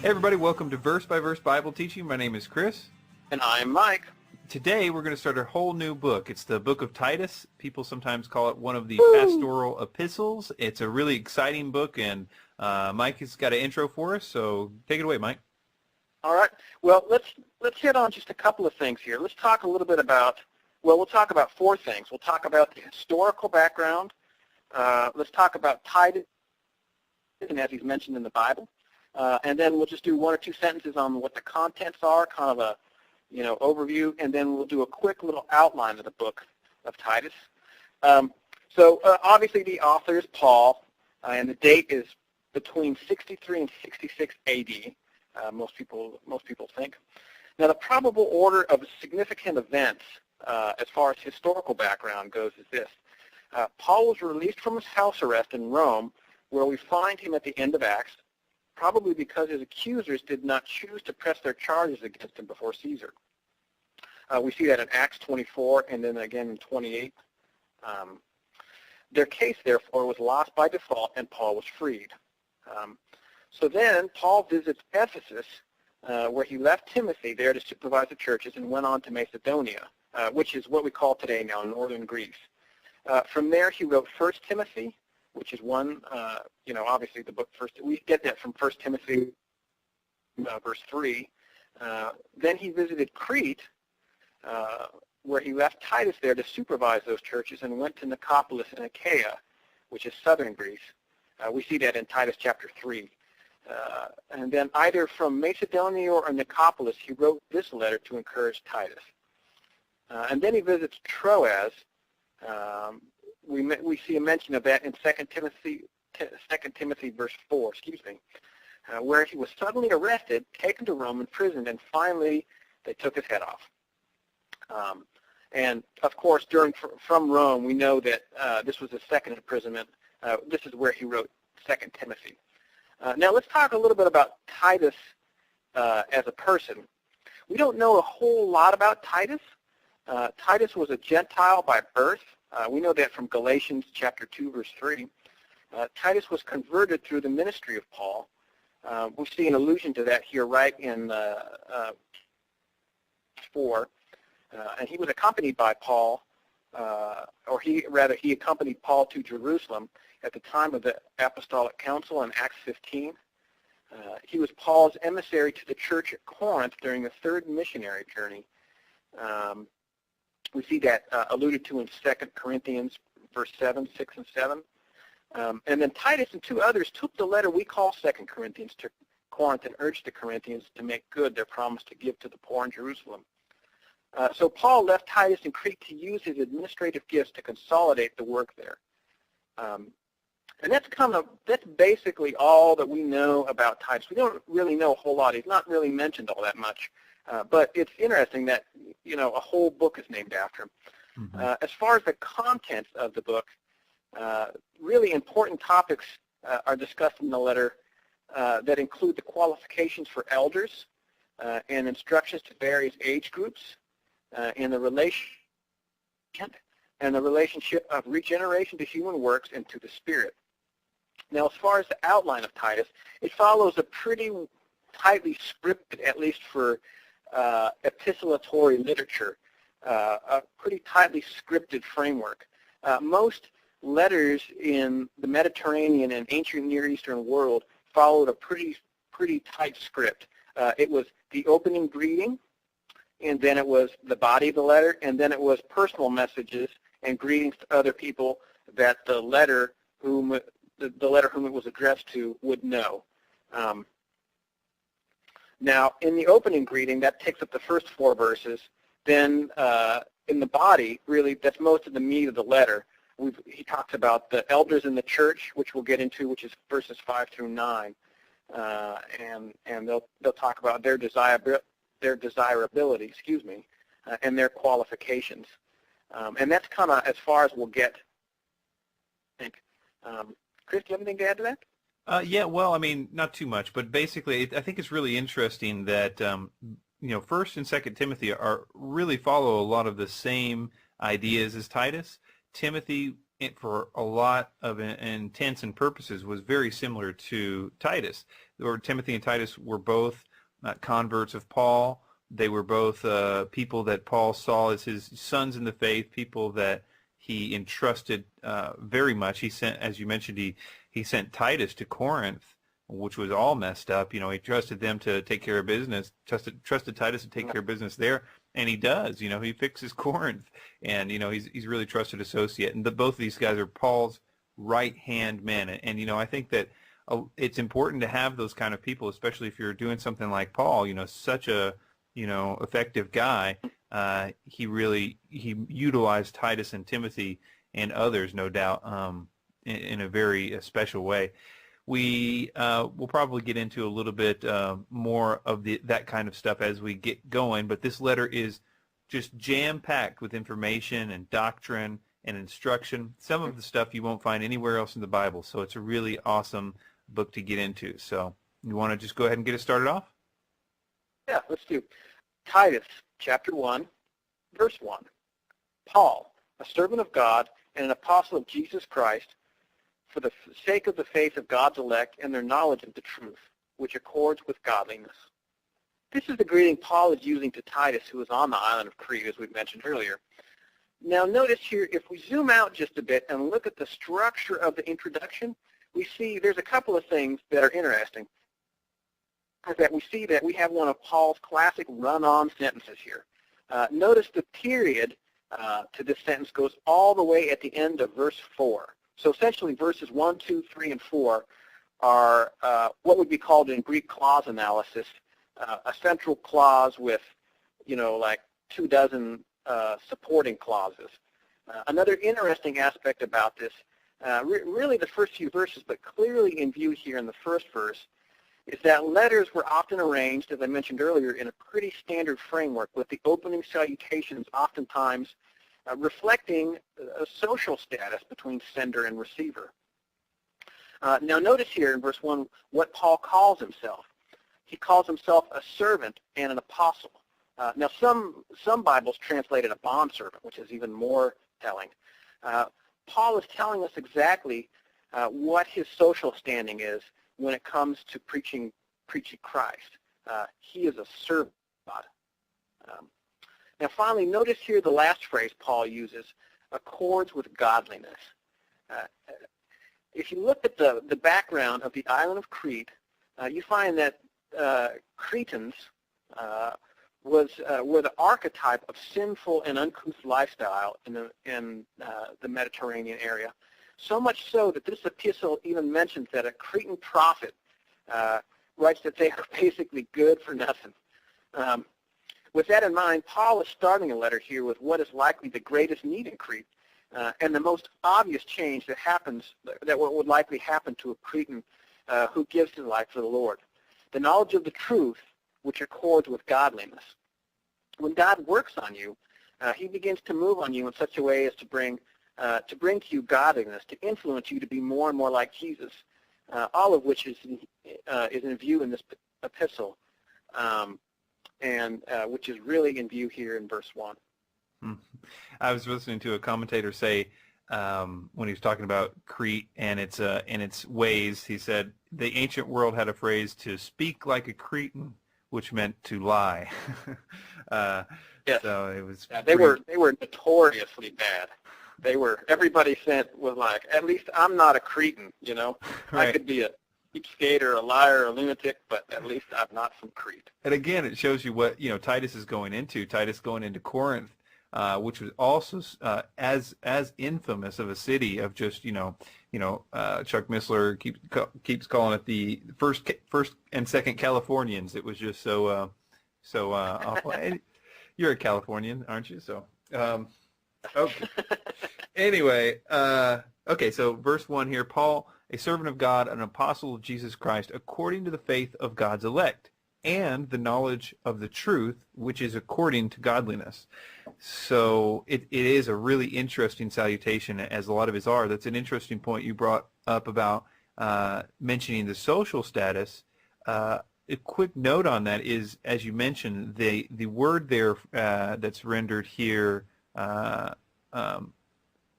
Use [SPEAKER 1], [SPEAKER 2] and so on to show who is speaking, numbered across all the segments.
[SPEAKER 1] Hey everybody, welcome to Verse by Verse Bible Teaching. My name is Chris.
[SPEAKER 2] And I'm Mike.
[SPEAKER 1] Today we're going to start a whole new book. It's the book of Titus. People sometimes call it one of the pastoral epistles. It's a really exciting book, and Mike has got an intro for us, so take it away, Mike.
[SPEAKER 2] All right. Well, let's hit on just a couple of things here. Let's talk a little bit about, we'll talk about four things. We'll talk about the historical background. Let's talk about Titus, and as he's mentioned in the Bible. And then we'll just do one or two sentences on what the contents are, kind of a overview, and then we'll do a quick little outline of the book of Titus. So obviously the author is Paul, and the date is between 63 and 66 A.D. Most people think. Now the probable order of significant events as far as historical background goes is this. Paul was released from his house arrest in Rome, where we find him at the end of Acts, probably because his accusers did not choose to press their charges against him before Caesar. We see that in Acts 24 and then again in 28. Their case, therefore, was lost by default, and Paul was freed. So then Paul visits Ephesus, where he left Timothy there to supervise the churches and went on to Macedonia, which is what we call today now northern Greece. From there he wrote 1 Timothy, which is one, obviously the book first. We get that from 1 Timothy verse 3. Then he visited Crete, where he left Titus there to supervise those churches and went to Nicopolis in Achaia, which is southern Greece. We see that in Titus chapter 3. And then either from Macedonia or Nicopolis, he wrote this letter to encourage Titus. And then he visits Troas. We see a mention of that in 2 Timothy verse 4, where he was suddenly arrested, taken to Rome, imprisoned, and finally they took his head off. And of course, from Rome, we know that this was his second imprisonment. This is where he wrote 2 Timothy. Now let's talk a little bit about Titus as a person. We don't know a whole lot about Titus. Titus was a Gentile by birth. We know that from Galatians chapter 2, verse 3. Titus was converted through the ministry of Paul. We see an allusion to that here right in 4. And he was accompanied by Paul, he accompanied Paul to Jerusalem at the time of the Apostolic Council in Acts 15. He was Paul's emissary to the church at Corinth during the third missionary journey. We see that alluded to in 2 Corinthians verse 7, 6, and 7. And then Titus and two others took the letter we call 2 Corinthians to Corinth and urged the Corinthians to make good their promise to give to the poor in Jerusalem. So Paul left Titus in Crete to use his administrative gifts to consolidate the work there. And that's basically all that we know about Titus. We don't really know a whole lot. He's not really mentioned all that much. But it's interesting that, a whole book is named after him. Mm-hmm. As far as the contents of the book, really important topics are discussed in the letter that include the qualifications for elders and instructions to various age groups and the relationship of regeneration to human works and to the Spirit. Now, as far as the outline of Titus, it follows a pretty tightly scripted, at least for epistolatory literature, a pretty tightly scripted framework. Most letters in the Mediterranean and ancient Near Eastern world followed a pretty tight script. It was the opening greeting, and then it was the body of the letter, and then it was personal messages and greetings to other people that the letter whom it was addressed to would know. Now, in the opening greeting, that takes up the first 4 verses. Then in the body, really, that's most of the meat of the letter. He talks about the elders in the church, which we'll get into, which is verses 5 through 9. And they'll talk about their desirability, and their qualifications. And that's kind of as far as we'll get, I think. Chris, do you have anything to add to that?
[SPEAKER 1] Yeah, well, I mean, not too much, but basically, I think it's really interesting that, 1 and 2 Timothy really follow a lot of the same ideas as Titus. Timothy for a lot of intents and purposes, was very similar to Titus. Or Timothy and Titus were both converts of Paul. They were both people that Paul saw as his sons in the faith, people that he entrusted very much. He sent, as you mentioned, he sent Titus to Corinth, which was all messed up. You know, he trusted them to take care of business, trusted Titus to take care of business there, and he does. You know, he fixes Corinth, and you know, he's really trusted associate. And both of these guys are Paul's right-hand men. And you know, I think that it's important to have those kind of people, especially if you're doing something like Paul. You know, such a effective guy. He utilized Titus and Timothy and others, no doubt, in a very special way. We will probably get into a little bit more of that kind of stuff as we get going, but this letter is just jam-packed with information and doctrine and instruction. Some of the stuff you won't find anywhere else in the Bible, so it's a really awesome book to get into. So you want to just go ahead and get it started off?
[SPEAKER 2] Yeah, let's do. Titus, chapter 1, verse 1. Paul, a servant of God and an apostle of Jesus Christ, for the sake of the faith of God's elect and their knowledge of the truth, which accords with godliness. This is the greeting Paul is using to Titus, who is on the island of Crete, as we mentioned earlier. Now notice here, if we zoom out just a bit and look at the structure of the introduction, we see there's a couple of things that are interesting. That we see that we have one of Paul's classic run-on sentences here. Notice the period to this sentence goes all the way at the end of verse 4. So essentially verses 1, 2, 3, and 4 are what would be called in Greek clause analysis a central clause with, like 24 supporting clauses. Another interesting aspect about this, really the first few verses, but clearly in view here in the first verse, is that letters were often arranged, as I mentioned earlier, in a pretty standard framework, with the opening salutations oftentimes reflecting a social status between sender and receiver. Now notice here in verse 1 what Paul calls himself. He calls himself a servant and an apostle. Now some Bibles translate it a bondservant, which is even more telling. Paul is telling us exactly what his social standing is when it comes to preaching Christ. He is a servant of God. Now finally, notice here the last phrase Paul uses, accords with godliness. If you look at the background of the island of Crete, you find that Cretans were the archetype of sinful and uncouth lifestyle in the Mediterranean area. So much so that this epistle even mentions that a Cretan prophet writes that they are basically good for nothing. With that in mind, Paul is starting a letter here with what is likely the greatest need in Crete, and the most obvious change that would likely happen to a Cretan who gives his life to the Lord. The knowledge of the truth, which accords with godliness. When God works on you, he begins to move on you in such a way as to bring to you godliness, to influence you to be more and more like Jesus, all of which is in view in this epistle, and which is really in view here in verse 1.
[SPEAKER 1] I was listening to a commentator say when he was talking about Crete and its ways, he said the ancient world had a phrase to speak like a Cretan, which meant to lie.
[SPEAKER 2] Yes.
[SPEAKER 1] So it was.
[SPEAKER 2] Yeah, they were notoriously bad. Everybody was like, at least I'm not a Cretan, Right. I could be a cheapskate or a liar or a lunatic, but at least I'm not from Crete.
[SPEAKER 1] And again, it shows you what Titus is going into. Titus going into Corinth, which was also as infamous of a city of just Chuck Missler keeps calling it the first and second Californians. It was just so awful. And you're a Californian, aren't you? So. Okay. Anyway, okay, so verse 1 here, Paul, a servant of God, an apostle of Jesus Christ, according to the faith of God's elect, and the knowledge of the truth, which is according to godliness. So it is a really interesting salutation, as a lot of his are. That's an interesting point you brought up about mentioning the social status. A quick note on that is, as you mentioned, the word there that's rendered here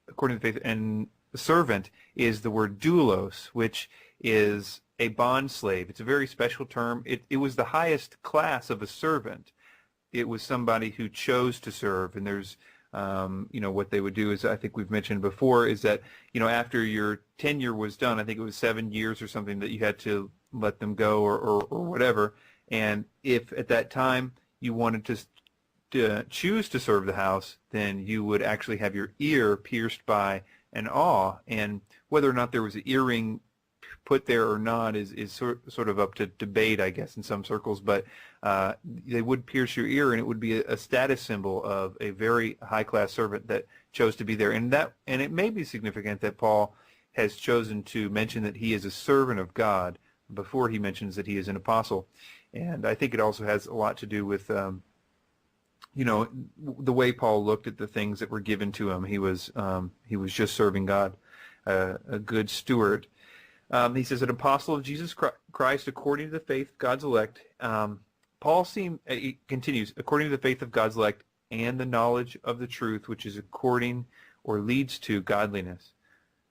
[SPEAKER 1] according to faith, and servant is the word doulos, which is a bond slave. It's a very special term. It was the highest class of a servant. It was somebody who chose to serve, and there's what they would do is, I think we've mentioned before, is that, after your tenure was done, I think it was 7 years or something, that you had to let them go or whatever. And if at that time you wanted to choose to serve the house, then you would actually have your ear pierced by an awl. And whether or not there was an earring put there or not is sort of up to debate, I guess, in some circles. But they would pierce your ear, and it would be a status symbol of a very high-class servant that chose to be there. And it may be significant that Paul has chosen to mention that he is a servant of God before he mentions that he is an apostle. And I think it also has a lot to do with the way Paul looked at the things that were given to him. He was just serving God, a good steward. He says, an apostle of Jesus Christ according to the faith of God's elect. He continues, according to the faith of God's elect and the knowledge of the truth, which is according or leads to godliness.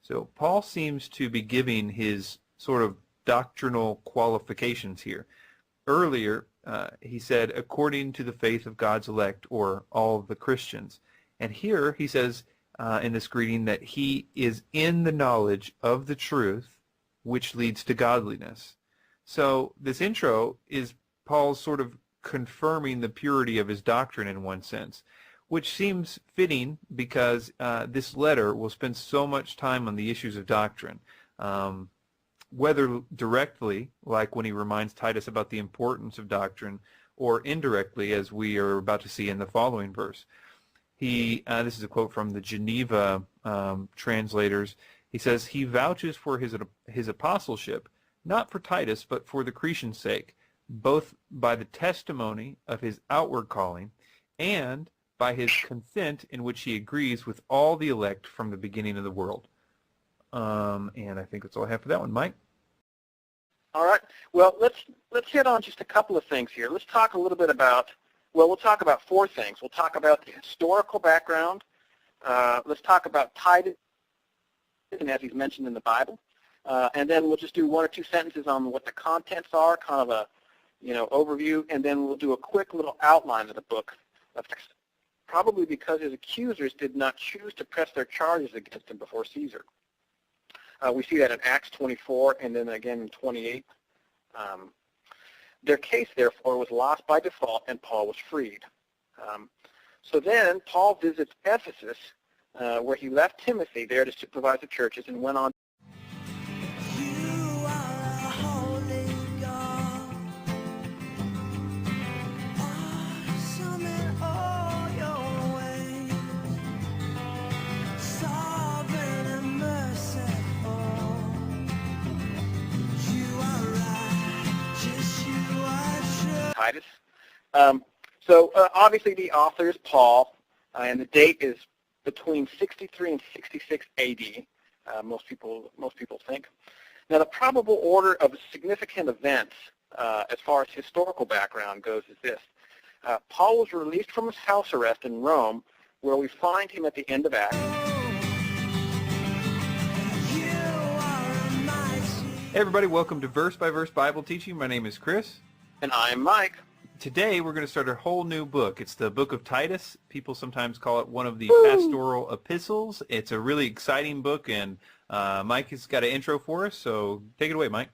[SPEAKER 1] So Paul seems to be giving his sort of doctrinal qualifications here. Earlier, he said, according to the faith of God's elect, or all of the Christians. And here he says in this greeting that he is in the knowledge of the truth, which leads to godliness. So this intro is Paul's sort of confirming the purity of his doctrine in one sense, which seems fitting because this letter will spend so much time on the issues of doctrine, whether directly, like when he reminds Titus about the importance of doctrine, or indirectly, as we are about to see in the following verse. This is a quote from the Geneva translators. He says, he vouches for his apostleship, not for Titus, but for the Cretans' sake, both by the testimony of his outward calling and by his consent in which he agrees with all the elect from the beginning of the world. And I think that's all I have for that one. Mike?
[SPEAKER 2] All right. Well, let's hit on just a couple of things here. Let's talk a little bit about, we'll talk about four things. We'll talk about the historical background. Let's talk about Titus, and as he's mentioned in the Bible. And then we'll just do one or two sentences on what the contents are, kind of a overview, and then we'll do a quick little outline of the book of text, probably because his accusers did not choose to press their charges against him before Caesar. We see that in Acts 24 and then again in 28. Their case, therefore, was lost by default, and Paul was freed. So then Paul visits Ephesus, where he left Timothy there to supervise the churches, and went on. Titus. Obviously the author is Paul, and the date is between 63 and 66 AD. Most people think. Now, the probable order of significant events, as far as historical background goes, is this: Paul was released from his house arrest in Rome, where we find him at the end of Acts.
[SPEAKER 1] Hey everybody, welcome to Verse by Verse Bible Teaching. My name is Chris.
[SPEAKER 2] And I'm Mike.
[SPEAKER 1] Today we're going to start a whole new book. It's the book of Titus. People sometimes call it one of the pastoral epistles. It's a really exciting book, and Mike has got an intro for us, so take it away, Mike.